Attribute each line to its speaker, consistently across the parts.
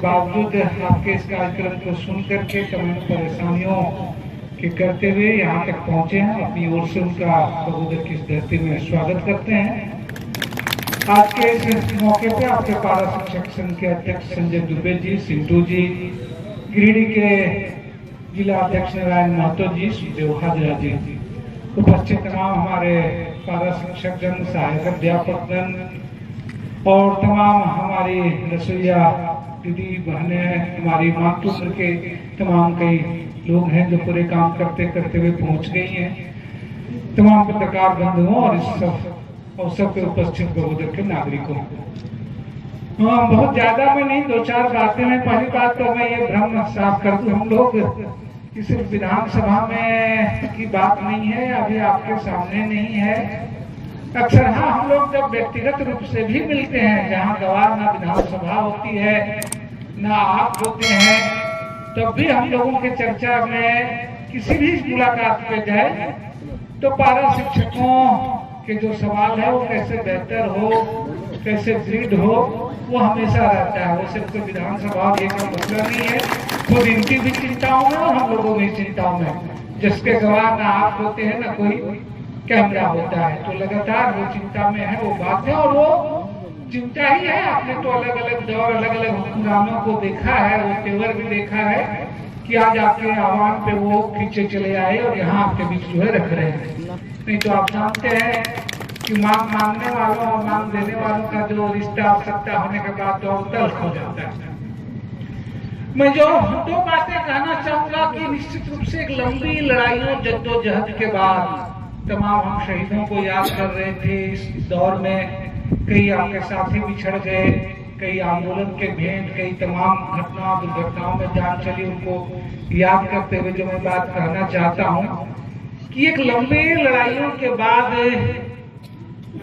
Speaker 1: बावजूद आपके इस कार्यक्रम को सुन करके तमाम परेशानियों के करते हुए यहाँ तक पहुँचे हैं। अपनी ओर से उनका बगोदर की इस धरती में स्वागत करते हैं। आज के इस मौके पे आपके पारा शिक्षक संघ के अध्यक्ष संजय दुबे जी, सिंधु जी, गिरिडीह के जिला अध्यक्ष नारायण महतो जी, सुखदेव हाजरा जी, उपस्थित तमाम हमारे पारा शिक्षक जन, सहायक अध्यापक जन और तमाम हमारी रसोईया दीदी बहनें, हमारी मातृ के तमाम कई लोग हैं जो पूरे काम करते करते हुए पहुंच गई हैं। तमाम पत्रकार बंधुओं और इस अवसर पर उपस्थित बगोदर के नागरिकों, बहुत ज्यादा में नहीं, दो चार बातें हैं। पहली बात तो मैं ये भ्रम साफ कर दूं, हम लोग सिर्फ विधानसभा में की बात नहीं है, अभी आपके सामने नहीं है। अक्सर हाँ, हम लोग जब व्यक्तिगत रूप से भी मिलते हैं, जहाँ गवाह ना विधानसभा होती है ना आप होते हैं, तब भी हम लोगों के चर्चा में किसी भी मुलाकात पे जाए तो पारा शिक्षकों के जो सवाल है वो कैसे बेहतर हो, कैसे दृढ़ हो, वो हमेशा रहता है। वो सिर्फ तो विधानसभा ये का मसला नहीं है, खुद इनकी भी चिंताओं में और हम लोगों की चिंताओं में, जिसके गवाह ना आप होते हैं ना कोई कैमरा होता है, तो लगातार वो चिंता में है। वो बात है और वो चिंता ही है। आपने तो अलग अलग दौर, अलग अलग हुक्मरानों को देखा है, वो तेवर भी देखा है कि आज आपके आह्वान पे वो खींचे चले आए और यहाँ आपके बीच जो है रख रहे हैं। नहीं तो आप जानते हैं कि मांग मांगने वालों और मांग देने वालों का जो रिश्ता आवश्यकता होने के बाद तो तल्ख हो जाता है। मैं जो दो बातें कहना चाहूंगा कि निश्चित रूप से एक लंबी लड़ाइयों जद्दोजहद के बाद तमाम हम शहीदों को याद कर रहे थे। इस दौर में कई आपके साथी बिछड़ गए, कई आंदोलन के भेंट, कई तमाम घटनाओं दुर्घटनाओं में जान चली, उनको याद करते हुए जो मैं बात कहना चाहता हूँ कि एक लंबी लड़ाइयों के बाद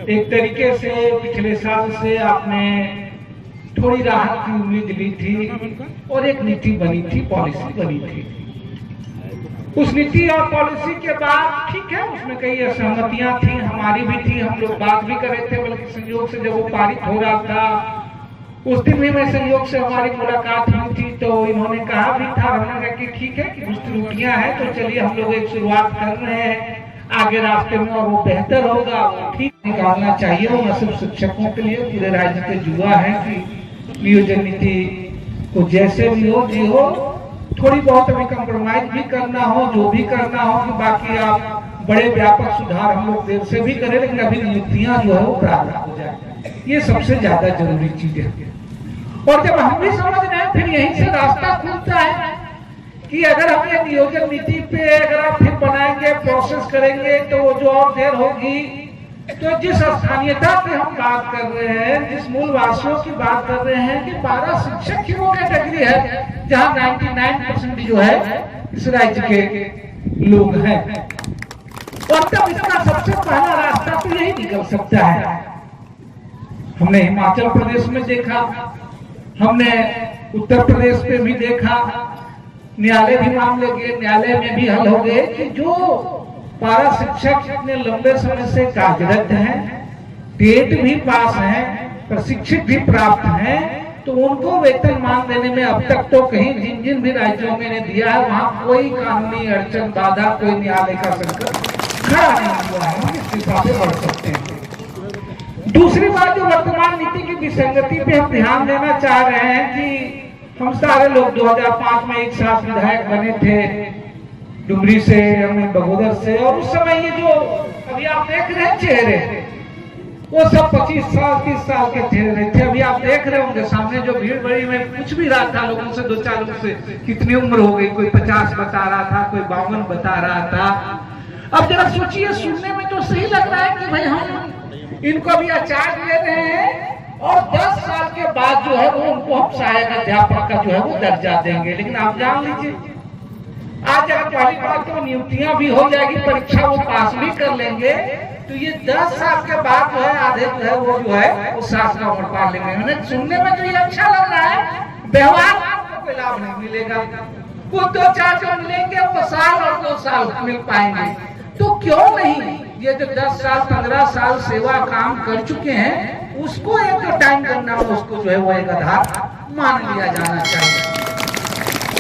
Speaker 1: एक तरीके से पिछले साल से आपने थोड़ी राहत की उम्मीद ली थी और एक नीति बनी थी, पॉलिसी बनी थी। उस नीति और पॉलिसी के बाद ठीक है, उसमें कई असहमतियां थी, हमारी भी थी, हम लोग बात भी कर रहे थे। बल्कि संयोग से जब वो पारित हो रहा था उस दिन भी मैं संयोग से हमारी मुलाकात हुई थी, तो इन्होंने कहा भी था, हमने कहा कि ठीक है कि कुछ त्रुटियां हैं तो चलिए हम लोग एक शुरुआत कर रहे हैं आगे रास्ते में और वो बेहतर होगा, वो ठीक निकालना चाहिए। वो न सिर्फ शिक्षकों के लिए, पूरे राज्य के युवा है कि नियोजन नीति को जैसे भी हो जी हो, थोड़ी बहुत अभी कंप्रोमाइज भी करना हो, जो भी करना हो, कि बाकी आप बड़े व्यापक सुधार हम लोग देर से भी करें, लेकिन अभी नियुक्तियां जो है वो प्रारंभ हो जाए, ये सबसे ज्यादा जरूरी चीज है। और जब हम भी समझ रहे हैं, फिर यहीं से रास्ता खुलता है कि अगर हम ये नियोजन नीति पे अगर आप फिर बनाएंगे, प्रोसेस करेंगे, तो वो जो और देर होगी, तो जिस स्थानीयता पे हम बात कर रहे हैं, जिस मूलवासियों की बात कर रहे हैं कि पारा शिक्षक की वो कैटेगरी है जहां 99% जो है इस राज्य के लोग हैं, और तब इसका सबसे पहला रास्ता तो यही निकल सकता है। हमने हिमाचल प्रदेश में देखा, हमने उत्तर प्रदेश में भी देखा, न्यायालय भी मामले गए, न्यायालय में भी हल हो गए कि जो पारा शिक्षक इतने लंबे समय से कार्यरत हैं, टेट भी पास हैं, प्रशिक्षित भी प्राप्त हैं, तो उनको वेतनमान देने में अब तक तो कहीं जिन जिन भी राज्यों में ने दिया है वहां कोई कानूनी अड़चन, बाधा, कोई न्यायालय का संकट खड़ा नहीं हुआ है। इस्तीफा पे बढ़ सकते हैं। दूसरी बात, जो वर्तमान नीति की विसंगति पे हम ध्यान देना चाह रहे हैं कि हम सारे लोग 2005 में एक साथ विधायक बने थे, डुमरी से, हमें बगोदर से, और उस समय ये जो अभी आप देख रहे हैं चेहरे, वो सब 25 साल 30 साल के चेहरे थे। अभी आप देख रहे होंगे सामने जो भीड़ बड़ी, में कुछ भी रहा था लोगों से, 2-4 लोगों से कितनी उम्र हो गई, कोई 50 बता रहा था, कोई 52 बता रहा था। अब जरा सोचिए, सुनने में तो सही लग रहा है कि भाई हम इनको भी आचार्य दे रहे हैं और 10 साल के बाद जो है वो उनको हम सहायक अध्यापक का जो है वो दर्जा देंगे। लेकिन आप जान लीजिए, आज अगर पहली बार तो नियुक्तियां भी हो जाएगी, परीक्षा वो पास भी कर लेंगे, तो ये 10 साल के बाद जो है आधे जो है वो सास का उम्र पार लेंगे। सुनने में तो ये अच्छा लग रहा है, व्यवहार आपको कोई लाभ नहीं मिलेगा। वो 2-4 जो मिलेंगे वो साल और 2 साल मिल पाएंगे। तो क्यों नहीं, ये जो 10 साल 15 साल सेवा काम कर चुके हैं उसको एक टाइम करना, उसको जो है वो एक आधार मान लिया जाना चाहिए।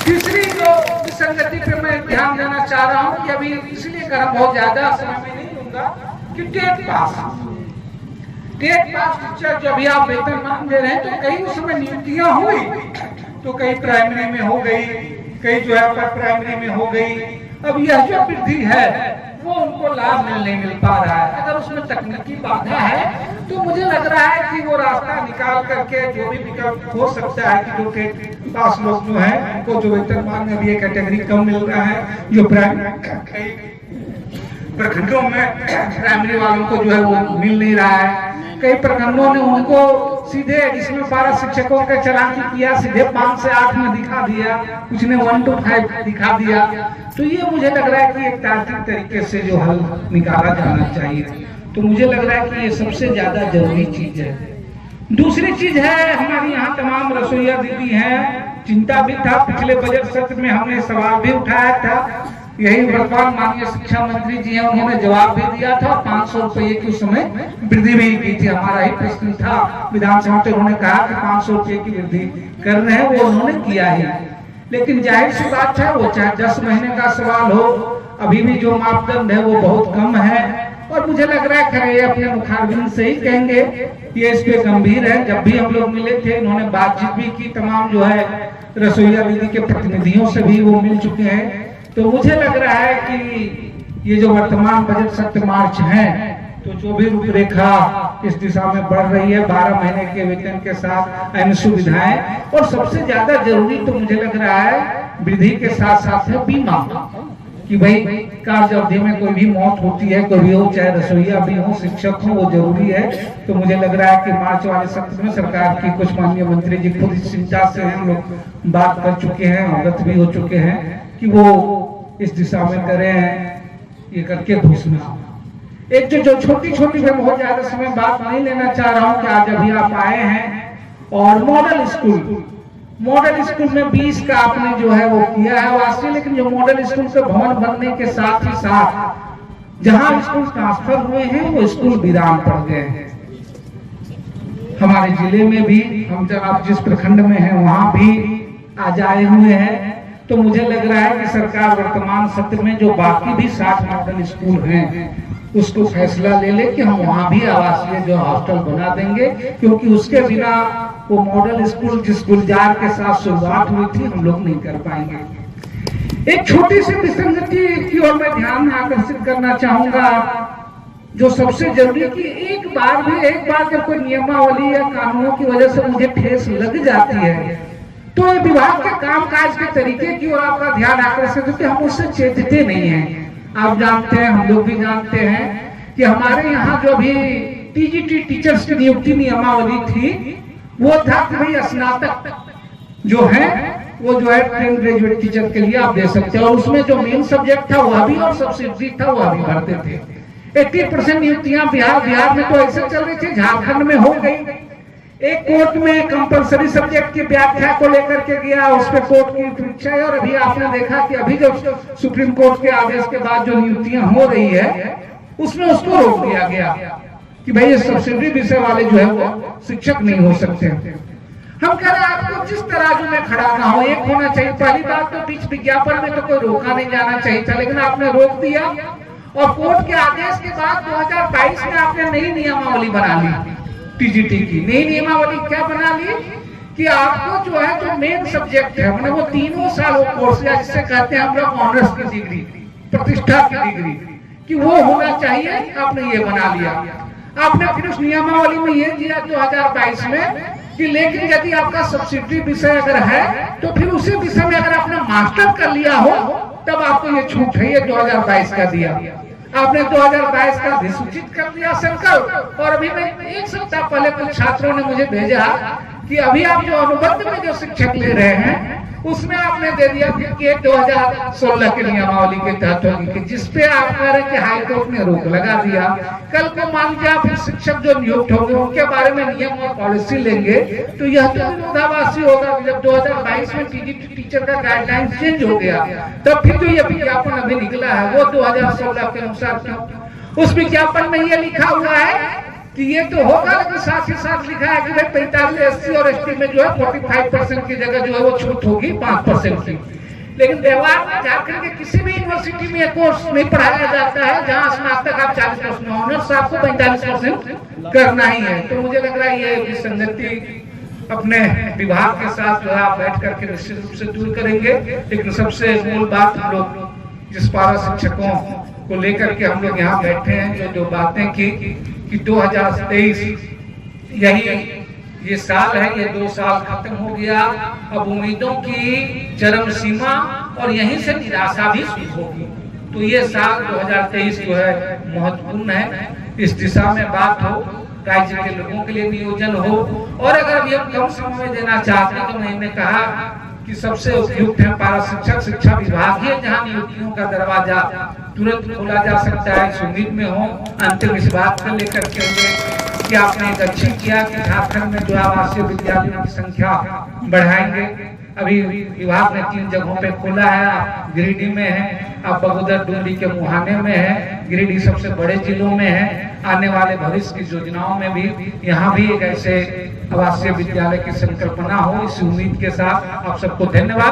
Speaker 1: तीसरी जो विसंगति पे मैं ध्यान देना चाह रहा हूं कि अभी इसलिए कर बहुत ज्यादा समय में नहीं दूंगा कि टेट पास टीचर जो अभी आप वेतन मान दे रहे हैं तो कई उस समय नियुक्तियां हुई, तो कई प्राइमरी में हो गई, कई जो है अपर प्राइमरी में हो गई। अब यह जो वृद्धि है वो उनको लाभ नहीं मिल पा रहा है। अगर उसमें तकनीकी बाधा है तो मुझे लग रहा है कि वो रास्ता निकाल करके जो भी विकल्प हो सकता है कि जो टेट पास लोग जो है उनको जो वेतनमान में भी एक कैटेगरी कम मिल रहा है, जो प्राइमरी प्रखंडों में प्राइमरी वालों को जो है वो मिल नहीं रहा है। कई प्रखंडों ने उनको सीधे एडिशनल 12 शिक्षकों के चलान किया, सीधे 5 से 8 में दिखा दिया, कुछ ने 1 to 5 दिखा दिया। तो ये मुझे लग रहा है कि एक तार्किक तरीके से जो हल निकाला जाना चाहिए। तो मुझे लग रहा है कि ये सबसे ज्यादा जरूरी चीज है। दूसरी चीज है, हमारी यहाँ तमाम रसोईया दीदी हैं, चिंता भी था, पिछले बजट सत्र में हमने सवाल भी उठाया था, यही वर्तमान माननीय शिक्षा मंत्री जी हैं, उन्होंने जवाब भी दिया था। 500 रुपये की उस समय वृद्धि भी की थी, हमारा ही प्रश्न था विधानसभा में, उन्होंने कहा कि 500 रुपये की वृद्धि कर रहे हैं, वो उन्होंने किया ही। लेकिन जाहिर सी बात है, वो चाहे 10 महीने का सवाल हो, अभी भी जो मापदंड है वो बहुत कम है। और मुझे लग रहा है खैर ये अपने मुखारबिन से ही कहेंगे, ये इस पे गंभीर है। जब भी हम लोग मिले थे उन्होंने बातचीत भी की, तमाम जो है रसोईया दीदी के प्रतिनिधियों से भी वो मिल चुके हैं। तो मुझे लग रहा है कि ये जो वर्तमान बजट सत्र मार्च है, तो जो भी रूपरेखा इस दिशा में बढ़ रही है, 12 महीने के वेतन के साथ अन्य सुविधाएं, और सबसे ज्यादा जरूरी तो मुझे लग रहा है वृद्धि के साथ साथ है बीमा, कि भाई कार्य अवधि में कोई भी मौत होती है, कोई भी हो, चाहे रसोईया भी हो, शिक्षक हो, वो जरूरी है। तो मुझे लग रहा है कि मार्च वाले सत्र में सरकार की कुछ माननीय मंत्री जी खुद इस चिंता से हम लोग बात कर चुके हैं, अवगत भी हो चुके हैं कि वो इस दिशा में करें, ये करके घोषणा। एक जो छोटी छोटी मैं बहुत ज्यादा समय बात नहीं लेना चाह रहा हूँ कि आज अभी आप आए हैं और मॉडल स्कूल में 20 का आपने जो है वो किया है वास्तव, लेकिन जो मॉडल स्कूल के भवन बनने के साथ ही साथ जहां स्कूल ट्रांसफर हुए हैं वो स्कूल वीरान पड़ गए हैं। हमारे जिले में भी हम जब आप जिस प्रखंड में हैं वहां भी आज आए हुए हैं। तो मुझे लग रहा है कि सरकार वर्तमान सत्र में जो बाकी भी 60 मॉडल स्कूल हैं उसको फैसला ले ले कि हम वहां भी आवासीय जो हॉस्टल बना देंगे, क्योंकि उसके बिना वो मॉडल स्कूल जिस गुलजार के साथ शुरुआत हुई थी हम लोग नहीं कर पाएंगे। एक छोटी सी विसंगति की ओर मैं ध्यान आकर्षित करना चाहूंगा, जो सबसे जरूरी कि एक बार जब कोई नियमावली या कानूनों की वजह से मुझे ठेस लग जाती है तो ये विभाग के कामकाज के तरीके की ओर आपका ध्यान आकर्षित है कि हम उससे चेतते नहीं हैं। आप जानते हैं, हम लोग भी जानते हैं कि हमारे यहाँ जो भी टीजीटी टीचर्स की नियुक्ति नियमावली थी वो था कि भाई स्नातक जो है वो जो है ट्रेन ग्रेजुएट टीचर के लिए आप दे सकते हैं, और उसमें जो मेन सब्जेक्ट था वह भी और सब्सिडी था वह भी भरते थे। 80% नियुक्तियां बिहार में तो ऐसे चल रही थी, झारखंड में हो गई। एक कोर्ट में कंपलसरी सब्जेक्ट की व्याख्या को लेकर के गया, उस पर कोर्ट की परीक्षा है, और अभी आपने देखा कि अभी जो सुप्रीम कोर्ट के आदेश के बाद जो नियुक्तियां हो रही है उसमें उसको रोक दिया गया कि भाई ये सब्सिडी विषय वाले जो है वो शिक्षक नहीं हो सकते। हम कह रहे हैं आपको जिस तराजू में खड़ा ना हो, एक होना चाहिए। पहली बात तो बीच विज्ञापन में तो कोई रोका नहीं जाना चाहिए था, लेकिन आपने रोक दिया, और कोर्ट के आदेश के बाद 2022 में आपने नई नियमावली बना ली। टीजीटी की नई नियमावली क्या बना ली कि आपको जो है जो मेन सब्जेक्ट है मतलब वो 3 साल कोर्स या जिसे कहते हैं हम लोग ऑनर्स की डिग्री, प्रतिष्ठा की डिग्री, कि वो होना चाहिए। आपने ये बना लिया। आपने फिर उस नियमावली में ये दिया 2022 में कि लेकिन यदि आपका सब्सिडी विषय अगर है तो फिर उसी विषय में अगर आपने मास्टर कर लिया हो तब आपको ये छूट है। ये 2022 का दिया आपने, 2022 का अधिसूचित कर दिया संकल्प। और अभी मैं 1 सप्ताह पहले कुछ छात्रों ने मुझे भेजा कि अभी आप जो अनुबंध में जो शिक्षक ले रहे हैं उसमें आपने दे दिया कि 2016 के नियमावली के तहत होगी, जिसपे आप कह रहे कि हाईकोर्ट ने रोक लगा दिया। कल को मान लिया फिर शिक्षक जो नियुक्त होंगे उनके बारे में नियम और पॉलिसी लेंगे तो यह तो विरोधाभासी होगा। जब 2022 में टीजीटी टीचर का गाइडलाइन चेंज हो गया तब फिर जो ये विज्ञापन अभी निकला है वो 2016 के अनुसार क्यों? उस विज्ञापन में ये लिखा हुआ है कि ये तो होगा, लेकिन साथ ही साथ लिखा है कि भाई 45 SC और ST में जो है 45% की जगह जो है वो छूट होगी 5% की। लेकिन व्यवहार में झारखंड के किसी भी यूनिवर्सिटी में एक कोर्स नहीं पढ़ाया जाता है जहां स्नातक आप 40% ऑनर्स आपको 45% करना ही है। तो मुझे लग रहा है ये विसंगति अपने विभाग के साथ जो है आप बैठ करके निश्चित रूप से दूर करेंगे। लेकिन सबसे मूल बात, हम लोग जिस पारा शिक्षकों को लेकर के हम लोग यहाँ बैठे हैं, जो बातें की कि 2023 यही ये साल है, ये 2 साल खत्म हो गया, अब उम्मीदों की चरम सीमा और यहीं से निराशा भी शुरू होगी। तो ये साल 2023 जो है महत्वपूर्ण है, इस दिशा में बात हो, राज्य के लोगों के लिए नियोजन हो। और अगर अभी हम कम समय में देना चाहते हैं तो मैंने कहा कि सबसे उपयुक्त है पारा शिक्षक शिक्षा विभाग ही, जहाँ नियुक्तियों का दरवाजा तुरंत खोला जा सकता है। इस उम्मीद में हो अंतिम इस बात को लेकर चलिए कि आपने एक अच्छी किया कि झारखंड में जो आवासीय विद्यालयों की संख्या बढ़ाएंगे। अभी विभाग ने 3 जगहों पे खोला है, आप गिरिडीह में है, आप बगोदर डुमरी के मुहाने में है, गिरिडीह सबसे बड़े जिलों में है। आने वाले भविष्य की योजनाओं में भी यहाँ भी एक ऐसे आवासीय विद्यालय की संकल्पना हो, इस उम्मीद के साथ आप सबको धन्यवाद।